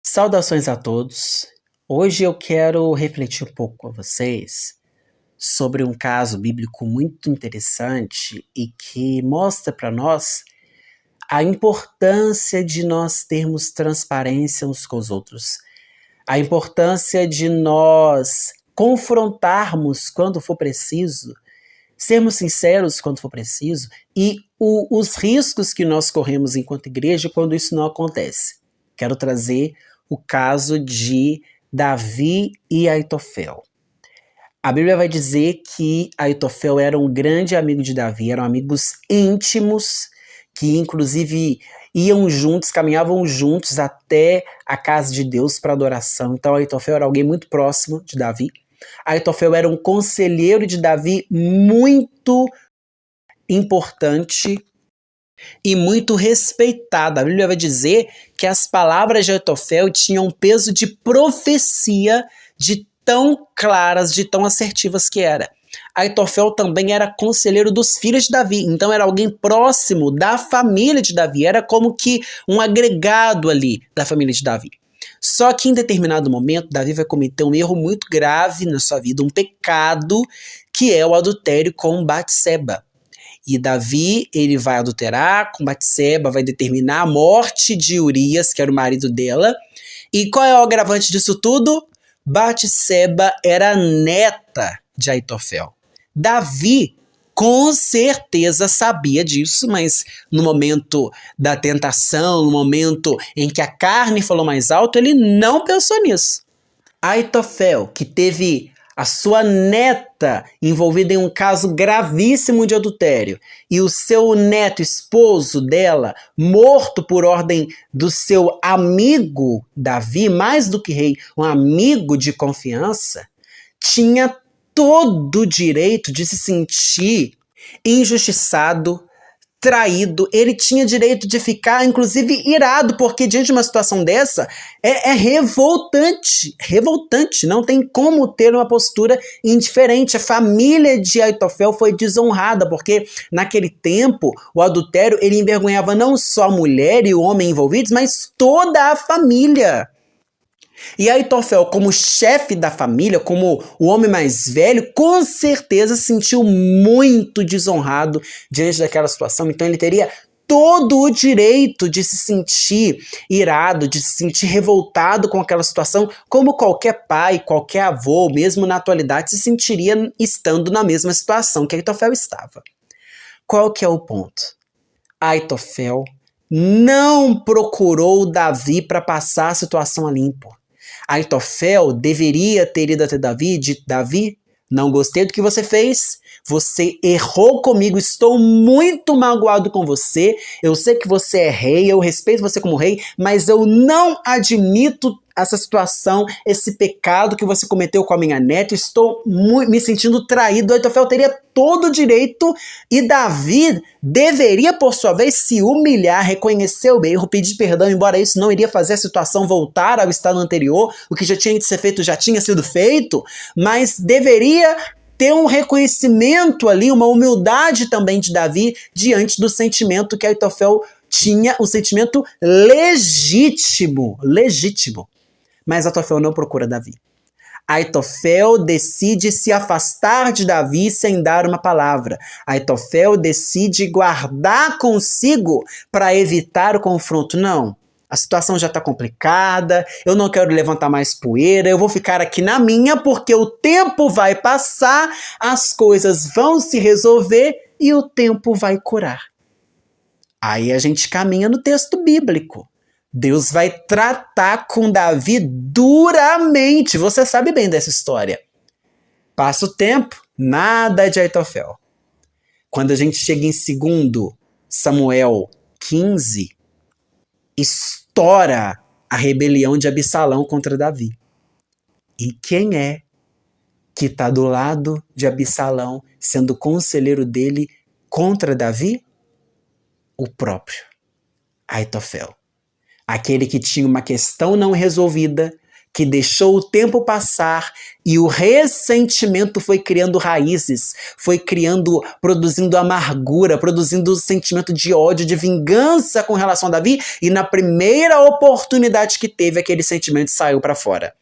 Saudações a todos. Hoje eu quero refletir um pouco com vocês sobre um caso bíblico muito interessante e que mostra para nós a importância de nós termos transparência uns com os outros, a importância de nós confrontarmos quando for preciso, sermos sinceros quando for preciso e os riscos que nós corremos enquanto igreja quando isso não acontece. Quero trazer o caso de Davi e Aitofel. A Bíblia vai dizer que Aitofel era um grande amigo de Davi, eram amigos íntimos, que inclusive iam juntos, caminhavam juntos até a casa de Deus para adoração. Então Aitofel era alguém muito próximo de Davi. Aitofel era um conselheiro de Davi muito importante e muito respeitada. A Bíblia vai dizer que as palavras de Aitofel tinham peso de profecia, de tão claras, de tão assertivas que era. Aitofel também era conselheiro dos filhos de Davi, então era alguém próximo da família de Davi, era como que um agregado ali da família de Davi. Só que em determinado momento, Davi vai cometer um erro muito grave na sua vida, um pecado, que é o adultério com Batseba. E Davi, ele vai adulterar com Batseba, vai determinar a morte de Urias, que era o marido dela. E qual é o agravante disso tudo? Batseba era neta de Aitofel. Davi, com certeza, sabia disso, mas no momento da tentação, no momento em que a carne falou mais alto, ele não pensou nisso. Aitofel, que teve a sua neta envolvida em um caso gravíssimo de adultério e o seu neto, esposo dela, morto por ordem do seu amigo Davi, mais do que rei, um amigo de confiança, tinha todo o direito de se sentir injustiçado, traído. Ele tinha direito de ficar, inclusive, irado, porque diante de uma situação dessa, é revoltante, revoltante, não tem como ter uma postura indiferente. A família de Aitofel foi desonrada, porque naquele tempo, o adultério, ele envergonhava não só a mulher e o homem envolvidos, mas toda a família. E Aitofel, como chefe da família, como o homem mais velho, com certeza se sentiu muito desonrado diante daquela situação. Então ele teria todo o direito de se sentir irado, de se sentir revoltado com aquela situação, como qualquer pai, qualquer avô, mesmo na atualidade, se sentiria estando na mesma situação que Aitofel estava. Qual que é o ponto? Aitofel não procurou Davi para passar a situação a limpo. Aitofel deveria ter ido até Davi e dito: Davi, não gostei do que você fez, você errou comigo, estou muito magoado com você, eu sei que você é rei, eu respeito você como rei, mas eu não admito essa situação, esse pecado que você cometeu com a minha neta, estou me sentindo traído. Aitofel teria todo o direito e Davi deveria, por sua vez, se humilhar, reconhecer o erro, pedir perdão, embora isso não iria fazer a situação voltar ao estado anterior, o que já tinha de ser feito já tinha sido feito, mas deveria ter um reconhecimento ali, uma humildade também de Davi diante do sentimento que Aitofel tinha, um sentimento legítimo. Mas Aitofel não procura Davi. Aitofel decide se afastar de Davi sem dar uma palavra. Aitofel decide guardar consigo para evitar o confronto. Não, a situação já está complicada, eu não quero levantar mais poeira, eu vou ficar aqui na minha porque o tempo vai passar, as coisas vão se resolver e o tempo vai curar. Aí a gente caminha no texto bíblico. Deus vai tratar com Davi duramente. Você sabe bem dessa história. Passa o tempo, nada de Aitofel. Quando a gente chega em 2 Samuel 15, estoura a rebelião de Absalão contra Davi. E quem é que está do lado de Absalão, sendo conselheiro dele contra Davi? O próprio Aitofel. Aquele que tinha uma questão não resolvida, que deixou o tempo passar e o ressentimento foi criando raízes, foi produzindo amargura, produzindo sentimento de ódio, de vingança com relação a Davi, e na primeira oportunidade que teve, aquele sentimento saiu para fora.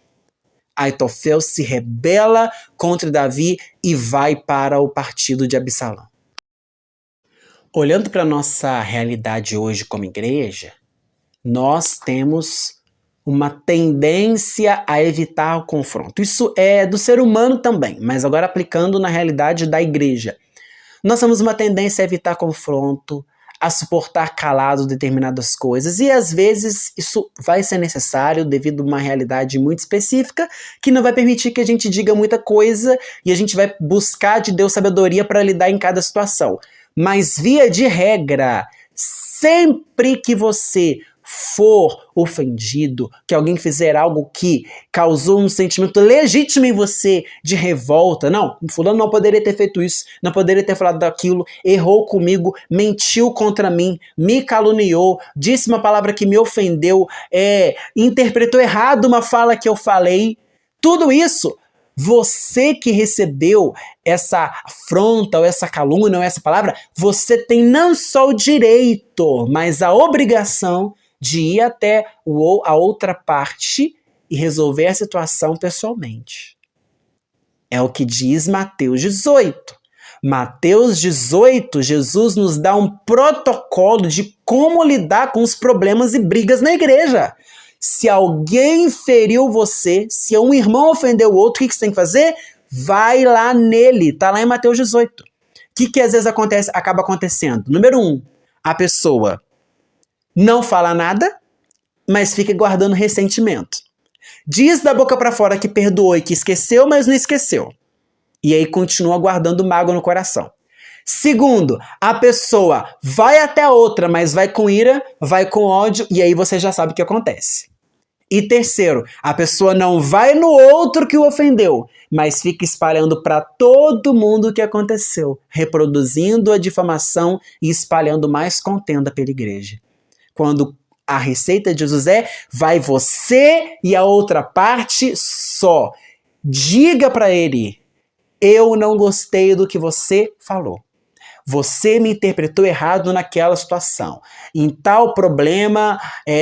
Aitofel se rebela contra Davi e vai para o partido de Absalão. Olhando para a nossa realidade hoje como igreja, nós temos uma tendência a evitar o confronto. Isso é do ser humano também, mas agora aplicando na realidade da igreja. Nós temos uma tendência a evitar confronto, a suportar calado determinadas coisas, e às vezes isso vai ser necessário devido a uma realidade muito específica que não vai permitir que a gente diga muita coisa e a gente vai buscar de Deus sabedoria para lidar em cada situação. Mas via de regra, sempre que você for ofendido, que alguém fizer algo que causou um sentimento legítimo em você de revolta, não, fulano não poderia ter feito isso, não poderia ter falado daquilo, errou comigo, mentiu contra mim, me caluniou, disse uma palavra que me ofendeu, interpretou errado uma fala que eu falei, tudo isso, você que recebeu essa afronta, ou essa calúnia, ou essa palavra, você tem não só o direito, mas a obrigação de ir até a outra parte e resolver a situação pessoalmente. É o que diz Mateus 18. Mateus 18, Jesus nos dá um protocolo de como lidar com os problemas e brigas na igreja. Se alguém feriu você, se um irmão ofendeu o outro, o que você tem que fazer? Vai lá nele, tá lá em Mateus 18. O que às vezes acaba acontecendo? Número 1, a pessoa não fala nada, mas fica guardando ressentimento. Diz da boca para fora que perdoou e que esqueceu, mas não esqueceu. E aí continua guardando mágoa no coração. Segundo, a pessoa vai até a outra, mas vai com ira, vai com ódio, e aí você já sabe o que acontece. E terceiro, a pessoa não vai no outro que o ofendeu, mas fica espalhando para todo mundo o que aconteceu, reproduzindo a difamação e espalhando mais contenda pela igreja. Quando a receita de Jesus vai você e a outra parte só. Diga para ele, eu não gostei do que você falou. Você me interpretou errado naquela situação. Em tal problema,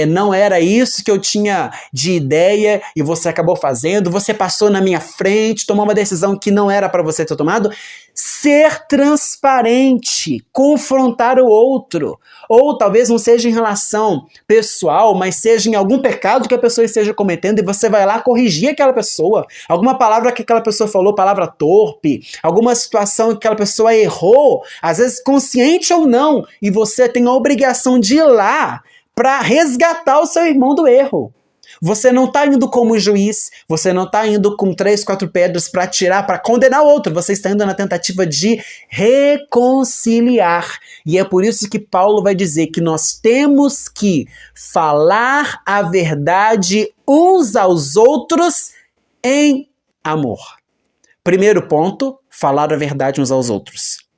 não era isso que eu tinha de ideia e você acabou fazendo. Você passou na minha frente, tomou uma decisão que não era para você ter tomado. Ser transparente, confrontar o outro. Ou talvez não seja em relação pessoal, mas seja em algum pecado que a pessoa esteja cometendo e você vai lá corrigir aquela pessoa. Alguma palavra que aquela pessoa falou, palavra torpe, alguma situação que aquela pessoa errou, às vezes consciente ou não, e você tem a obrigação de ir lá para resgatar o seu irmão do erro. Você não está indo como juiz, você não está indo com 3, 4 pedras para tirar, para condenar o outro, você está indo na tentativa de reconciliar. E é por isso que Paulo vai dizer que nós temos que falar a verdade uns aos outros em amor. Primeiro ponto, falar a verdade uns aos outros.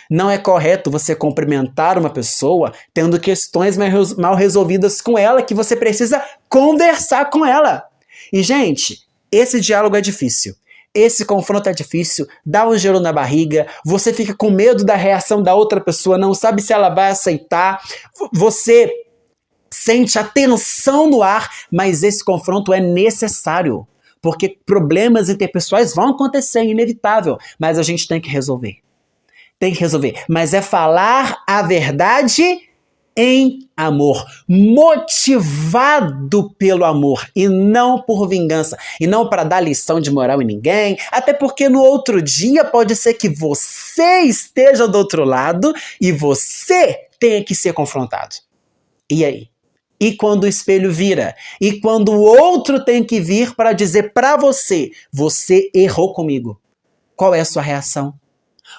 Não é correto você cumprimentar uma pessoa tendo questões mal resolvidas com ela, que você precisa conversar com ela. E, gente, esse diálogo é difícil. Esse confronto é difícil, dá um gelo na barriga, você fica com medo da reação da outra pessoa, não sabe se ela vai aceitar, você sente a tensão no ar, mas esse confronto é necessário. Porque problemas interpessoais vão acontecer, é inevitável, mas a gente tem que resolver. Tem que resolver, mas é falar a verdade em amor, motivado pelo amor e não por vingança, e não para dar lição de moral em ninguém, até porque no outro dia pode ser que você esteja do outro lado e você tenha que ser confrontado. E aí? E quando o espelho vira? E quando o outro tem que vir para dizer para você, você errou comigo? Qual é a sua reação?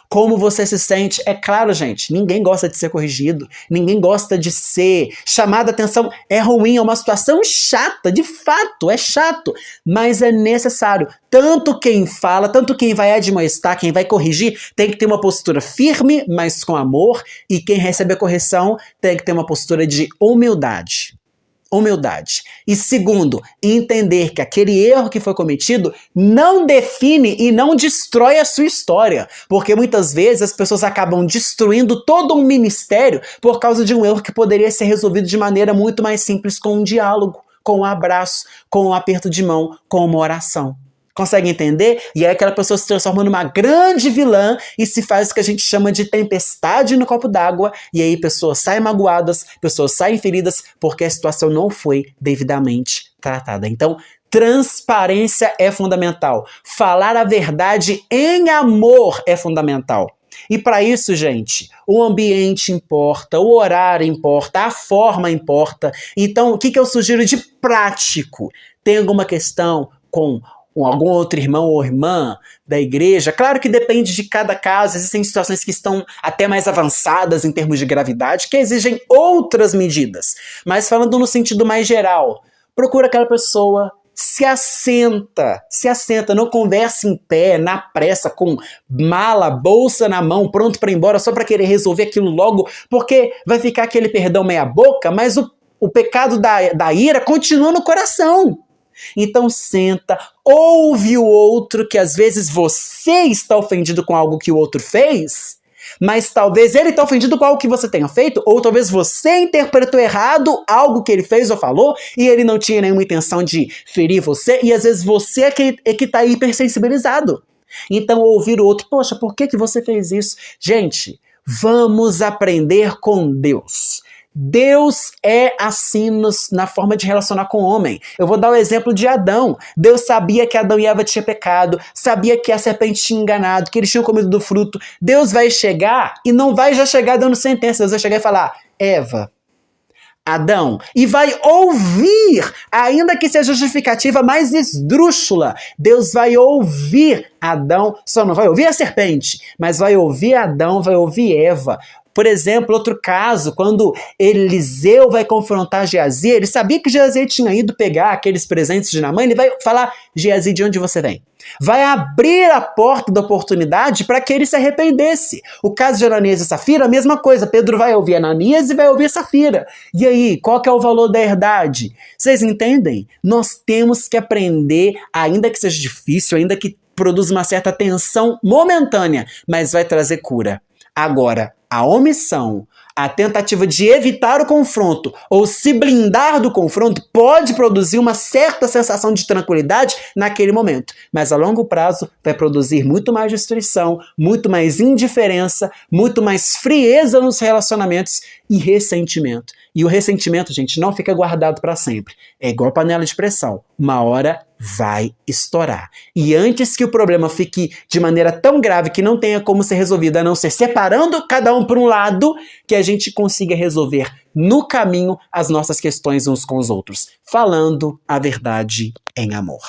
Como você se sente? É claro, gente, ninguém gosta de ser corrigido, ninguém gosta de ser chamado a atenção. É ruim, é uma situação chata, de fato, é chato, mas é necessário. Tanto quem fala, tanto quem vai admoestar, quem vai corrigir, tem que ter uma postura firme, mas com amor, e quem recebe a correção tem que ter uma postura de humildade. humildade. E segundo, entender que aquele erro que foi cometido não define e não destrói a sua história. Porque muitas vezes as pessoas acabam destruindo todo um ministério por causa de um erro que poderia ser resolvido de maneira muito mais simples com um diálogo, com um abraço, com um aperto de mão, com uma oração. Consegue entender? E aí aquela pessoa se transforma numa grande vilã e se faz o que a gente chama de tempestade no copo d'água, e aí pessoas saem magoadas, pessoas saem feridas porque a situação não foi devidamente tratada. Então, transparência é fundamental. Falar a verdade em amor é fundamental. E para isso, gente, o ambiente importa, o horário importa, a forma importa. Então, o que eu sugiro de prático? Tem alguma questão com algum outro irmão ou irmã da igreja? Claro que depende de cada caso, existem situações que estão até mais avançadas em termos de gravidade, que exigem outras medidas. Mas falando no sentido mais geral, procura aquela pessoa, se assenta, não conversa em pé, na pressa, com mala, bolsa na mão, pronto para ir embora, só para querer resolver aquilo logo, porque vai ficar aquele perdão meia boca, mas o pecado da ira continua no coração. Então senta, ouve o outro, que às vezes você está ofendido com algo que o outro fez, mas talvez ele está ofendido com algo que você tenha feito, ou talvez você interpretou errado algo que ele fez ou falou, e ele não tinha nenhuma intenção de ferir você, e às vezes você é que está hipersensibilizado. Então ouvir o outro, poxa, por que você fez isso? Gente, vamos aprender com Deus. Deus é assim na forma de relacionar com o homem. Eu vou dar o exemplo de Adão. Deus sabia que Adão e Eva tinham pecado, sabia que a serpente tinha enganado, que eles tinham comido do fruto. Deus vai chegar e não vai já chegar dando sentença. Deus vai chegar e falar, Eva, Adão, e vai ouvir, ainda que seja justificativa mais esdrúxula, Deus vai ouvir Adão, só não vai ouvir a serpente, mas vai ouvir Adão, vai ouvir Eva. Por exemplo, outro caso, quando Eliseu vai confrontar Geazi, ele sabia que Geazi tinha ido pegar aqueles presentes de Naamã, ele vai falar, Geazi, de onde você vem? Vai abrir a porta da oportunidade para que ele se arrependesse. O caso de Ananias e Safira, a mesma coisa. Pedro vai ouvir Ananias e vai ouvir Safira. E aí, qual que é o valor da herdade? Vocês entendem? Nós temos que aprender, ainda que seja difícil, ainda que produza uma certa tensão momentânea, mas vai trazer cura. Agora, a omissão, a tentativa de evitar o confronto ou se blindar do confronto pode produzir uma certa sensação de tranquilidade naquele momento, mas a longo prazo vai produzir muito mais destruição, muito mais indiferença, muito mais frieza nos relacionamentos e ressentimento. E o ressentimento, gente, não fica guardado para sempre. É igual panela de pressão. Uma hora vai estourar. E antes que o problema fique de maneira tão grave que não tenha como ser resolvido, a não ser separando cada um por um lado, que a gente consiga resolver no caminho as nossas questões uns com os outros, falando a verdade em amor.